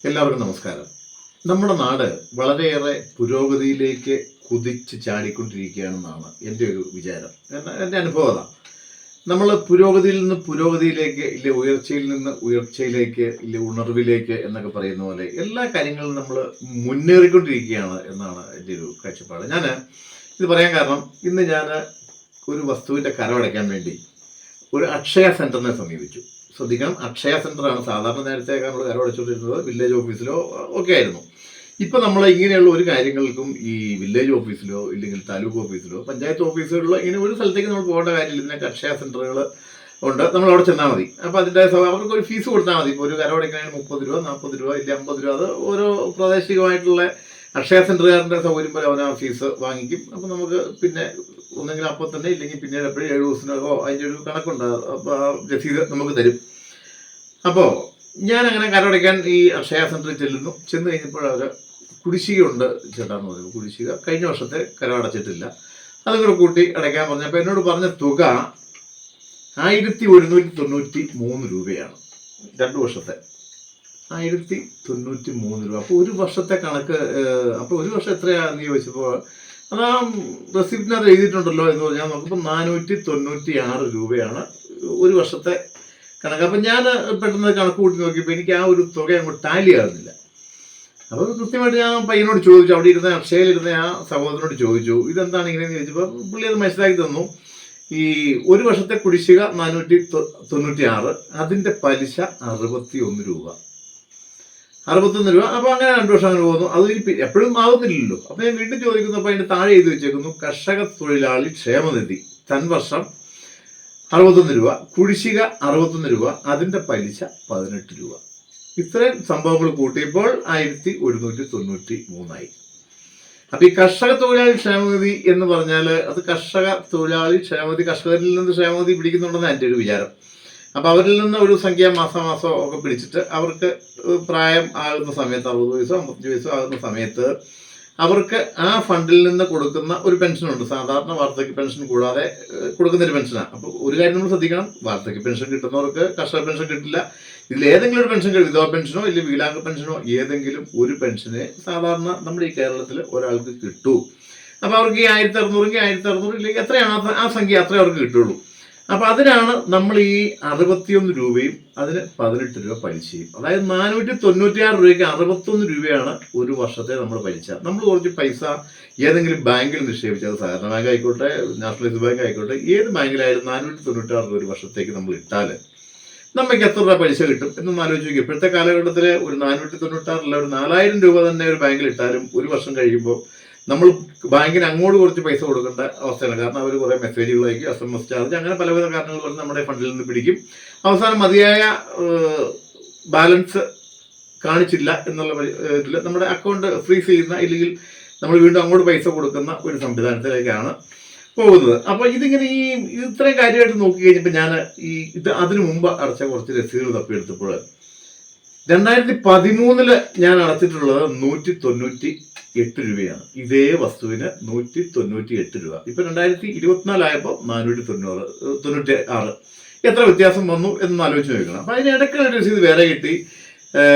എല്ലാവർക്കും നമസ്കാരം. നമ്മുടെ നാട് വളരെയേറെ പുരോഗതിയിലേക്ക് കുതിച്ച് ചാടിക്കൊണ്ടിരിക്കുകയാണെന്നാണ് എൻ്റെ ഒരു വിചാരം. എൻ്റെ അനുഭവം അതാണ്. നമ്മൾ പുരോഗതിയിൽ നിന്ന് പുരോഗതിയിലേക്ക്, ഇല്ല ഉയർച്ചയിൽ നിന്ന് ഉയർച്ചയിലേക്ക്, ഇല്ല ഉണർവിലേക്ക് എന്നൊക്കെ പറയുന്ന പോലെ എല്ലാ കാര്യങ്ങളും നമ്മൾ മുന്നേറിക്കൊണ്ടിരിക്കുകയാണ് എന്നാണ് എൻ്റെ ഒരു കാഴ്ചപ്പാട്. ഞാൻ ഇത് പറയാൻ കാരണം, ഇന്ന് ഞാൻ ഒരു വസ്തുവിൻ്റെ കരമടയ്ക്കാൻ വേണ്ടി ഒരു അക്ഷയ സെൻറ്ററിനെ സമീപിച്ചു. ശ്രദ്ധിക്കണം, അക്ഷയ സെൻ്ററാണ്. സാധാരണ നേരത്തെ നമ്മൾ കരമടച്ചുകൊണ്ടിരുന്നത് വില്ലേജ് ഓഫീസിലോ ഒക്കെ ആയിരുന്നു. ഇപ്പം നമ്മൾ ഇങ്ങനെയുള്ള ഒരു കാര്യങ്ങൾക്കും ഈ വില്ലേജ് ഓഫീസിലോ ഇല്ലെങ്കിൽ താലൂക്ക് ഓഫീസിലോ പഞ്ചായത്ത് ഓഫീസുകളിലോ ഇങ്ങനെ ഒരു സ്ഥലത്തേക്ക് നമ്മൾ പോകേണ്ട കാര്യമില്ല. ഇതിനൊക്കെ അക്ഷയ സെൻ്ററുകൾ ഉണ്ട്. നമ്മൾ അവിടെ ചെന്നാൽ മതി. അപ്പോൾ അതിൻ്റെ അവർക്ക് ഒരു ഫീസ് കൊടുത്താൽ മതി. ഇപ്പോൾ ഒരു കരമടയ്ക്കാണെങ്കിൽ 30 രൂപ, 40 രൂപ, ഇല്ല 50 രൂപ. അത് ഓരോ പ്രാദേശികമായിട്ടുള്ള അക്ഷയ സെൻ്ററുകാരൻ്റെ സൗകര്യം പോലെ അവൻ ആ ഫീസ് വാങ്ങിക്കും. അപ്പോൾ നമുക്ക് പിന്നെ ഒന്നെങ്കിൽ അപ്പോൾ തന്നെ, ഇല്ലെങ്കിൽ പിന്നീട് എപ്പോഴും 7 ദിവസത്തിനകോ അതിൻ്റെ ഒരു കണക്കുണ്ട്. അപ്പോൾ ആ രസീത് നമുക്ക് തരും. അപ്പോൾ ഞാൻ അങ്ങനെ കരമടയ്ക്കാൻ ഈ അക്ഷയ സെൻ്ററിൽ ചെന്ന് കഴിഞ്ഞപ്പോൾ അവർ കുടിശ്ശികയുണ്ട് ചേട്ടാന്ന് പറഞ്ഞു. കുടിശ്ശിക കഴിഞ്ഞ വർഷത്തെ കരമടച്ചിട്ടില്ല, അതും കൂടെ കൂട്ടി അടയ്ക്കാൻ പറഞ്ഞപ്പോൾ എന്നോട് പറഞ്ഞ തുക 1193 രൂപയാണ്. 2 വർഷത്തെ 1093 രൂപ. അപ്പോൾ ഒരു വർഷത്തെ കണക്ക്, അപ്പോൾ ഒരു വർഷം എത്രയാണെന്ന് ചോദിച്ചപ്പോൾ അത് ആ റെസിപ്റ്റിനകത്ത് എഴുതിയിട്ടുണ്ടല്ലോ എന്ന് പറഞ്ഞാൽ നോക്കുമ്പോൾ 496 രൂപയാണ് ഒരു വർഷത്തെ കണക്ക്. അപ്പം ഞാൻ പെട്ടെന്ന് കണക്ക് കൂട്ടി നോക്കിയപ്പോൾ എനിക്ക് ആ ഒരു തുക അങ്ങോട്ട് ടാലി ആകുന്നില്ല. അപ്പോൾ കൃത്യമായിട്ട് ഞാൻ പയ്യനോട് ചോദിച്ചു, അവിടെ ഇരുന്ന അക്ഷയയിലിരുന്ന ആ സഹോദരനോട് ചോദിച്ചു ഇതെന്താണ് ഇങ്ങനെയെന്ന് ചോദിച്ചപ്പോൾ പുള്ളി അത് മനസ്സിലാക്കി തന്നു. ഈ ഒരു വർഷത്തെ കുടിശ്ശിക 496, അതിൻ്റെ പലിശ 61 രൂപ. 61 രൂപ. അപ്പോൾ അങ്ങനെ 2 വർഷം അങ്ങനെ പോകുന്നു. അത് എപ്പോഴും ആകുന്നില്ലല്ലോ. അപ്പോൾ ഞാൻ വീണ്ടും ചോദിക്കുന്നപ്പോൾ അതിൻ്റെ താഴെ എഴുതി വെച്ചേക്കുന്നു കർഷക തൊഴിലാളി ക്ഷേമനിധി തൻവർഷം 61 രൂപ, കുടിശ്ശിക 61 രൂപ, അതിൻ്റെ പലിശ 18 രൂപ. ഇത്രയും സംഭവങ്ങൾ കൂട്ടിയപ്പോൾ 1193 ആയി. അപ്പം ഈ കർഷക തൊഴിലാളി ക്ഷേമനിധി എന്ന് പറഞ്ഞാൽ അത് കർഷക തൊഴിലാളി ക്ഷേമനിധി, കർഷകരിൽ നിന്ന് ക്ഷേമനിധി പിടിക്കുന്നുണ്ടെന്ന് എൻ്റെ ഒരു വിചാരം. അപ്പോൾ അവരിൽ നിന്ന് ഒരു സംഖ്യ മാസം ഒക്കെ പിടിച്ചിട്ട് അവർക്ക് പ്രായം ആകുന്ന സമയത്ത് 60 വയസ്സോ 55 വയസ്സോ ആകുന്ന സമയത്ത് അവർക്ക് ആ ഫണ്ടിൽ നിന്ന് കൊടുക്കുന്ന ഒരു പെൻഷനുണ്ട്. സാധാരണ വാർദ്ധക്യ പെൻഷൻ കൂടാതെ കൊടുക്കുന്നൊരു പെൻഷനാണ്. അപ്പോൾ ഒരു കാര്യം നമ്മൾ ശ്രദ്ധിക്കണം, വാർദ്ധക്യ പെൻഷൻ കിട്ടുന്നവർക്ക് കർഷക പെൻഷൻ കിട്ടില്ല. ഇതിൽ ഏതെങ്കിലും ഒരു പെൻഷൻ, വിധവ പെൻഷനോ ഇല്ലെങ്കിൽ വികലാംഗ പെൻഷനോ ഏതെങ്കിലും ഒരു പെൻഷനെ സാധാരണ നമ്മുടെ ഈ കേരളത്തിൽ ഒരാൾക്ക് കിട്ടൂ. അപ്പോൾ അവർക്ക് ഈ 1600 ഇല്ലെങ്കിൽ എത്രയാണ് ആ സംഖ്യ, അത്രേ അവർക്ക് കിട്ടുള്ളൂ. അപ്പോൾ അതിനാണ് നമ്മൾ ഈ 61 രൂപയും അതിന് 18 രൂപ പലിശയും, അതായത് 496 രൂപയ്ക്ക് 61 രൂപയാണ് ഒരു വർഷത്തെ നമ്മൾ പലിശ. നമ്മൾ കുറച്ച് പൈസ ഏതെങ്കിലും ബാങ്കിൽ നിക്ഷേപിച്ചത്, സഹകരണ ബാങ്ക് ആയിക്കോട്ടെ, നാഷണലൈസ്ഡ് ബാങ്ക് ആയിക്കോട്ടെ, ഏത് ബാങ്കിലായാലും 496 രൂപ ഒരു വർഷത്തേക്ക് നമ്മൾ ഇട്ടാൽ നമുക്ക് എത്ര രൂപ പലിശ കിട്ടും എന്നൊന്ന് ആലോചിച്ച് നോക്കി. ഇപ്പോഴത്തെ കാലഘട്ടത്തിൽ ഒരു 496 ഒരു 4000 രൂപ തന്നെ ഒരു ബാങ്കിൽ ഇട്ടാലും ഒരു വർഷം കഴിയുമ്പോൾ നമ്മൾ ബാങ്കിന് അങ്ങോട്ട് കുറച്ച് പൈസ കൊടുക്കേണ്ട അവസ്ഥയാണ്. കാരണം അവർ കുറേ മെസ്സേജുകൾ അയക്കും, SMS ചാർജ്, അങ്ങനെ പലവിധ കാരണങ്ങൾ പറഞ്ഞ് നമ്മുടെ ഫണ്ടിൽ നിന്ന് പിടിക്കും. അവസാനം മതിയായ ബാലൻസ് കാണിച്ചില്ല എന്നുള്ള ഇതിൽ നമ്മുടെ അക്കൗണ്ട് ഫ്രീസ് ചെയ്യുന്ന, ഇല്ലെങ്കിൽ നമ്മൾ വീണ്ടും അങ്ങോട്ട് പൈസ കൊടുക്കുന്ന ഒരു സംവിധാനത്തിലേക്കാണ് പോകുന്നത്. അപ്പോൾ ഇതിങ്ങനെ ഇത്രയും കാര്യമായിട്ട് നോക്കി കഴിഞ്ഞപ്പോൾ ഞാൻ അതിനു മുമ്പ് അടച്ച കുറച്ച് രസീതുകൾ തപ്പിയെടുത്തപ്പോൾ 2013 ഞാൻ അടച്ചിട്ടുള്ളത് 198 രൂപയാണ്. ഇതേ വസ്തുവിന് 198 രൂപ. ഇപ്പം 2024 ആയപ്പോൾ 496. എത്ര വ്യത്യാസം വന്നു എന്നൊന്ന് ആലോചിച്ച് നോക്കണം. അപ്പം അതിനിടയ്ക്ക് ഒരു രസീത് വേറെ കിട്ടി.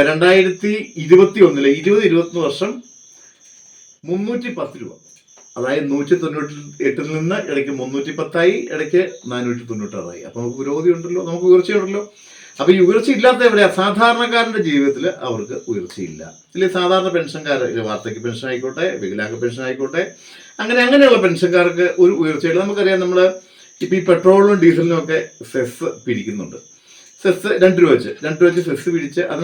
2021 20-21 വർഷം 310 രൂപ. അതായത് 198 നിന്ന് ഇടയ്ക്ക് 310 ഇടയ്ക്ക് 496. അപ്പോൾ നമുക്ക് പുരോഗതി ഉണ്ടല്ലോ, നമുക്ക് ഉയർച്ചയുണ്ടല്ലോ. അപ്പോൾ ഈ ഉയർച്ച ഇല്ലാത്ത എവിടെയാണ്? സാധാരണക്കാരൻ്റെ ജീവിതത്തിൽ അവർക്ക് ഉയർച്ചയില്ല. ഇല്ലെങ്കിൽ സാധാരണ പെൻഷൻകാർ, വാർദ്ധക്യ പെൻഷൻ ആയിക്കോട്ടെ, വികലാംഗ പെൻഷൻ ആയിക്കോട്ടെ, അങ്ങനെയുള്ള പെൻഷൻകാർക്ക് ഒരു ഉയർച്ചയില്ല. നമുക്കറിയാം, നമ്മൾ ഇപ്പോൾ ഈ പെട്രോളിനും ഡീസലിനും ഒക്കെ സെസ് പിരിക്കുന്നുണ്ട്. സെസ് 2 രൂപ വെച്ച് സെസ് പിരിച്ച്, അത്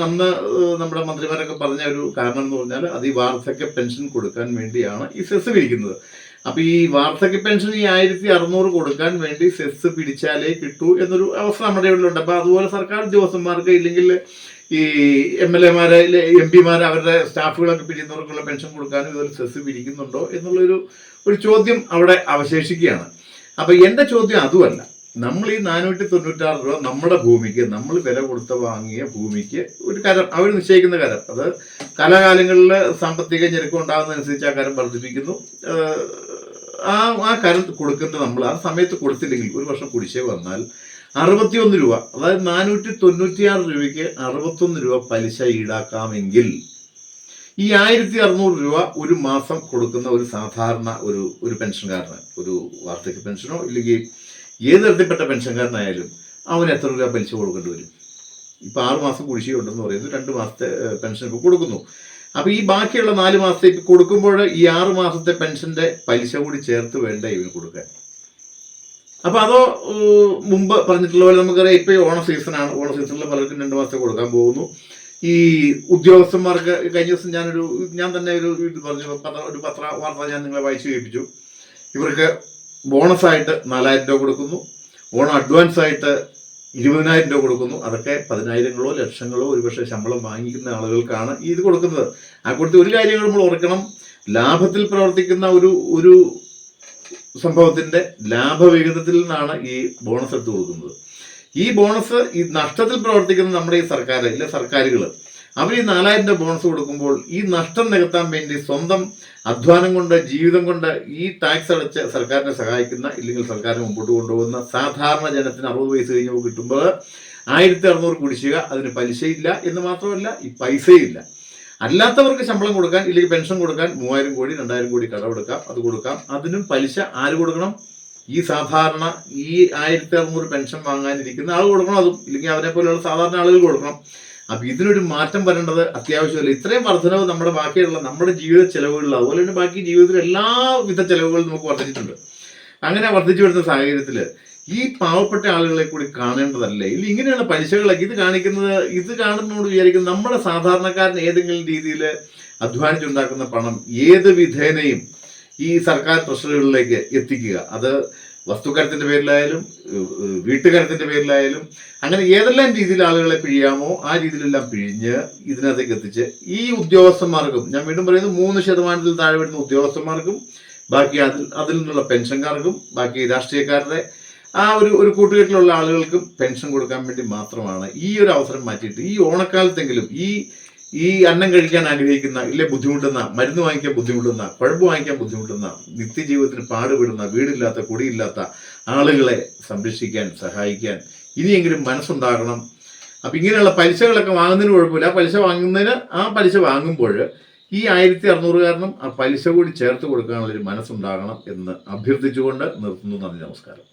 നമ്മുടെ മന്ത്രിമാരൊക്കെ പറഞ്ഞ ഒരു കാരണം എന്ന് പറഞ്ഞാൽ അത് ഈ വാർദ്ധക്യ പെൻഷൻ കൊടുക്കാൻ വേണ്ടിയാണ് ഈ സെസ് പിരിക്കുന്നത്. അപ്പോൾ ഈ വാർദ്ധക്യ പെൻഷൻ ഈ 1600 കൊടുക്കാൻ വേണ്ടി സെസ് പിടിച്ചാലേ കിട്ടൂ എന്നൊരു അവസ്ഥ നമ്മുടെ ഇവിടെയുണ്ട്. അപ്പോൾ അതുപോലെ സർക്കാർ ഉദ്യോഗസ്ഥന്മാർക്ക്, ഇല്ലെങ്കിൽ ഈ MLA-മാർ, MP-മാർ, അവരുടെ സ്റ്റാഫുകളൊക്കെ പിരിയുന്നവർക്കുള്ള പെൻഷൻ കൊടുക്കാനും ഇതുപോലെ സെസ് പിരിക്കുന്നുണ്ടോ എന്നുള്ളൊരു ചോദ്യം അവിടെ അവശേഷിക്കുകയാണ്. അപ്പോൾ എൻ്റെ ചോദ്യം അതുമല്ല. നമ്മൾ ഈ 496 രൂപ നമ്മുടെ ഭൂമിക്ക്, നമ്മൾ വില കൊടുത്ത് വാങ്ങിയ ഭൂമിക്ക് ഒരു കരം, അവർ നിശ്ചയിക്കുന്ന കരം, അത് കാലാകാലങ്ങളിൽ സാമ്പത്തിക ഞെരുക്കം ഉണ്ടാകുന്നതനുസരിച്ച് ആ കരം വർദ്ധിപ്പിക്കുന്നു. ആ കരം കൊടുക്കേണ്ടത് നമ്മൾ ആ സമയത്ത് കൊടുത്തില്ലെങ്കിൽ, ഒരു വർഷം കുടിശ്ശിക വന്നാൽ 61 രൂപ, അതായത് 496 രൂപയ്ക്ക് 61 രൂപ പലിശ ഈടാക്കാമെങ്കിൽ ഈ 1600 രൂപ ഒരു മാസം കൊടുക്കുന്ന ഒരു സാധാരണ ഒരു പെൻഷൻകാരന്, ഒരു വാർദ്ധക്യ പെൻഷനോ ഇല്ലെങ്കിൽ ഏത് തരത്തിൽപ്പെട്ട പെൻഷൻകാരനായാലും അവന് എത്ര രൂപ പലിശ കൊടുക്കേണ്ടി വരും? ഇപ്പം 6 മാസം കുടിശ്ശികയുണ്ടെന്ന് പറയുന്നു, 2 മാസത്തെ പെൻഷൻ ഇപ്പോൾ കൊടുക്കുന്നു. അപ്പോൾ ഈ ബാക്കിയുള്ള 4 മാസത്തെ ഇപ്പം കൊടുക്കുമ്പോൾ ഈ 6 മാസത്തെ പെൻഷൻ്റെ പലിശ കൂടി ചേർത്ത് വേണ്ട ഇവന് കൊടുക്കാൻ. അപ്പോൾ അതോ മുമ്പ് പറഞ്ഞിട്ടുള്ള പോലെ നമുക്കറിയാം, ഇപ്പോൾ ഈ ഓണ സീസണാണ്, ഓണ സീസണിൽ പലർക്കും 2 മാസത്തെ കൊടുക്കാൻ പോകുന്നു. ഈ ഉദ്യോഗസ്ഥന്മാർക്ക് കഴിഞ്ഞ ദിവസം ഞാൻ തന്നെ ഇത് പറഞ്ഞു, ഒരു പത്ര വാർത്ത ഞാൻ നിങ്ങളെ വായിച്ചു കേൾപ്പിച്ചു. ഇവർക്ക് ബോണസായിട്ട് 4000 രൂപ കൊടുക്കുന്നു, ഓണം അഡ്വാൻസ് ആയിട്ട് 20,000 രൂപ കൊടുക്കുന്നു. അതൊക്കെ 10,000-ങ്ങളോ ലക്ഷങ്ങളോ ഒരുപക്ഷെ ശമ്പളം വാങ്ങിക്കുന്ന ആളുകൾക്കാണ് ഈ ഇത് കൊടുക്കുന്നത്. ആ കൊടുത്ത് ഒരു കാര്യം നമ്മൾ ഓർക്കണം, ലാഭത്തിൽ പ്രവർത്തിക്കുന്ന ഒരു സംഭവത്തിൻ്റെ ലാഭവിഹിതത്തിൽ നിന്നാണ് ഈ ബോണസ് എടുത്ത് കൊടുക്കുന്നത്. ഈ ബോണസ് ഈ നഷ്ടത്തിൽ പ്രവർത്തിക്കുന്ന നമ്മുടെ ഈ സർക്കാർ ഇല്ല സർക്കാരുകൾ, അവർ ഈ 4,000 രൂപ ബോണസ് കൊടുക്കുമ്പോൾ ഈ നഷ്ടം നികത്താൻ വേണ്ടി സ്വന്തം അധ്വാനം കൊണ്ട് ജീവിതം കൊണ്ട് ഈ ടാക്സ് അടച്ച് സർക്കാരിനെ സഹായിക്കുന്ന ഇല്ലെങ്കിൽ സർക്കാരിനെ മുമ്പോട്ട് കൊണ്ടുപോകുന്ന സാധാരണ ജനത്തിന് 60 വയസ്സ് കഴിഞ്ഞപ്പോൾ കിട്ടുമ്പോൾ 1600 കുടിശ്ശിക, അതിന് പലിശയില്ല എന്ന് മാത്രമല്ല ഈ പൈസയില്ല. അല്ലാത്തവർക്ക് ശമ്പളം കൊടുക്കാൻ ഇല്ലെങ്കിൽ പെൻഷൻ കൊടുക്കാൻ 3,000 കോടി 2,000 കോടി കടമെടുക്കാം, അത് കൊടുക്കാം. അതിനും പലിശ ആര് കൊടുക്കണം? ഈ സാധാരണ ഈ 1600 പെൻഷൻ വാങ്ങാനിരിക്കുന്ന ആൾ കൊടുക്കണം, അതും ഇല്ലെങ്കിൽ അവരെ പോലെയുള്ള സാധാരണ ആളുകൾ കൊടുക്കണം. അപ്പം ഇതിനൊരു മാറ്റം വരേണ്ടത് അത്യാവശ്യമല്ല. ഇത്രയും വർധനവ് നമ്മുടെ ബാക്കിയുള്ള നമ്മുടെ ജീവിത ചെലവുകളിൽ, അതുപോലെ തന്നെ ബാക്കി ജീവിതത്തിൽ എല്ലാവിധ ചെലവുകളും നമുക്ക് വർദ്ധിച്ചിട്ടുണ്ട്. അങ്ങനെ വർദ്ധിച്ചു വരുന്ന സാഹചര്യത്തിൽ ഈ പാവപ്പെട്ട ആളുകളെ കൂടി കാണേണ്ടതല്ലേ? ഇല്ല, ഇങ്ങനെയുള്ള പലിശകളൊക്കെ ഇത് കാണുന്നതോട് വിചാരിക്കുന്നത് നമ്മുടെ സാധാരണക്കാരൻ ഏതെങ്കിലും രീതിയിൽ അധ്വാനിച്ചുണ്ടാക്കുന്ന പണം ഏത് വിധേനയും ഈ സർക്കാർ ട്രഷറികളിലേക്ക് എത്തിക്കുക. അത് വസ്തുക്കരത്തിൻ്റെ പേരിലായാലും വീട്ടുകരത്തിൻ്റെ പേരിലായാലും അങ്ങനെ ഏതെല്ലാം രീതിയിൽ ആളുകളെ പിഴിയാമോ ആ രീതിയിലെല്ലാം പിഴിഞ്ഞ് ഇതിനകത്തേക്ക് എത്തിച്ച് ഈ ഉദ്യോഗസ്ഥന്മാർക്കും, ഞാൻ വീണ്ടും പറയുന്നത് 3% താഴെ വരുന്ന ഉദ്യോഗസ്ഥന്മാർക്കും ബാക്കി അതിൽ നിന്നുള്ള പെൻഷൻകാർക്കും ബാക്കി രാഷ്ട്രീയക്കാരുടെ ആ ഒരു കൂട്ടുകെട്ടിലുള്ള ആളുകൾക്കും പെൻഷൻ കൊടുക്കാൻ വേണ്ടി മാത്രമാണ് ഈ ഒരു അവസരം മാറ്റിയിട്ട് ഈ ഓണക്കാലത്തെങ്കിലും ഈ അന്നം കഴിക്കാൻ ആഗ്രഹിക്കുന്ന, ഇല്ലേ ബുദ്ധിമുട്ടുന്ന, മരുന്ന് വാങ്ങിക്കാൻ ബുദ്ധിമുട്ടുന്ന, കുഴമ്പ് വാങ്ങിക്കാൻ ബുദ്ധിമുട്ടുന്ന, നിത്യജീവിതത്തിന് പാടുപെടുന്ന, വീടില്ലാത്ത കുടിയില്ലാത്ത ആളുകളെ സംരക്ഷിക്കാൻ സഹായിക്കാൻ ഇനിയെങ്കിലും മനസ്സുണ്ടാകണം. അപ്പം ഇങ്ങനെയുള്ള പലിശകളൊക്കെ വാങ്ങുന്നതിന് കുഴപ്പമില്ല. ആ പലിശ വാങ്ങുമ്പോൾ ഈ 1600 കാരണം ആ പലിശ കൂടി ചേർത്ത് കൊടുക്കാനുള്ളൊരു മനസ്സുണ്ടാകണം എന്ന് അഭ്യർത്ഥിച്ചുകൊണ്ട് നിർത്തുന്നു. നന്ദി, നമസ്കാരം.